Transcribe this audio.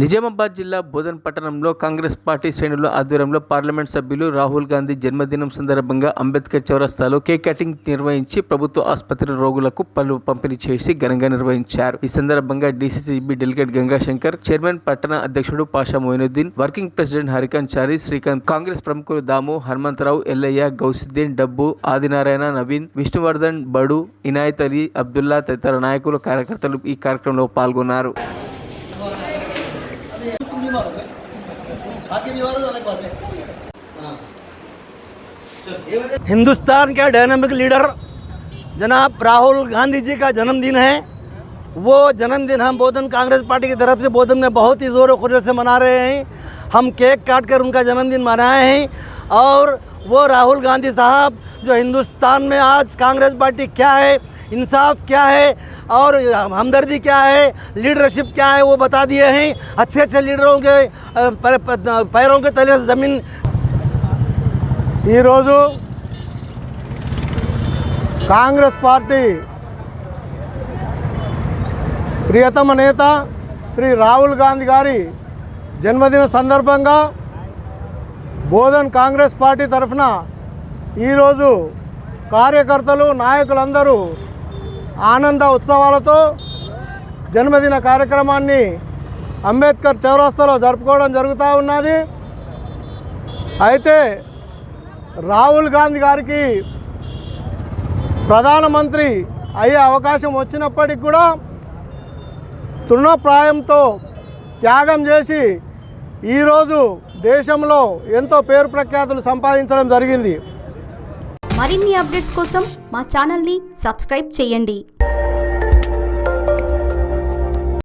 నిజామాబాద్ జిల్లా బోధన్ పట్టణంలో కాంగ్రెస్ పార్టీ శ్రేణుల ఆధ్వర్యంలో పార్లమెంట్ సభ్యులు రాహుల్ గాంధీ జన్మదినం సందర్భంగా అంబేద్కర్ చౌరస్తాలో కేక్ కటింగ్ నిర్వహించి ప్రభుత్వ ఆసుపత్రి రోగులకు పలు పంపిణీ చేసి ఘనంగా నిర్వహించారు. ఈ సందర్భంగా డీసీసీబీ డెలిగేట్ గంగాశంకర్, చైర్మన్ పట్టణ అధ్యక్షుడు పాషా మొయినుద్దీన్, వర్కింగ్ ప్రెసిడెంట్ హరికాంత్ చారి, శ్రీకాంత్, కాంగ్రెస్ ప్రముఖులు దాము, హనుమంతరావు, ఎల్లయ్య, గౌసుద్దీన్, డబ్బు, ఆదినారాయణ, నవీన్, విష్ణువర్ధన్, బడు, ఇనాయత్ అలీ, అబ్దుల్లా తదితర నాయకులు, కార్యకర్తలు ఈ కార్యక్రమంలో పాల్గొన్నారు. हिंदुस्तान के डायनामिक लीडर जनाब राहुल गांधी जी का जन्मदिन है। वो जन्मदिन हम बोधन कांग्रेस पार्टी की तरफ से बोधन में बहुत ही ज़ोर खुशी से मना रहे हैं। हम केक काट कर उनका जन्मदिन मनाए हैं और वो राहुल गांधी साहब जो हिंदुस्तान में आज कांग्रेस पार्टी क्या है, इंसाफ क्या है और हमदर्दी क्या है, लीडरशिप क्या है, वो बता दिए हैं। अच्छे अच्छे लीडरों के पैरों के तले ज़मीन ఈరోజు కాంగ్రెస్ పార్టీ ప్రియతమ నేత శ్రీ రాహుల్ గాంధీ గారి జన్మదిన సందర్భంగా బోధన్ కాంగ్రెస్ పార్టీ తరఫున ఈరోజు కార్యకర్తలు, నాయకులందరూ ఆనంద ఉత్సవాలతో జన్మదిన కార్యక్రమాన్ని అంబేద్కర్ చౌరస్తాలో జరుపుకోవడం జరుగుతూ ఉన్నది. అయితే రాహుల్ గాంధీ గారికి ప్రధానమంత్రి అయ్యే అవకాశం వచ్చినప్పటికి కూడా తృణప్రాయంతో త్యాగం చేసి ఈరోజు దేశంలో ఎంతో పేరు ప్రఖ్యాతులు సంపాదించడం జరిగింది. మరిన్ని అప్డేట్స్ కోసం మా ఛానల్ని సబ్స్క్రైబ్ చేయండి.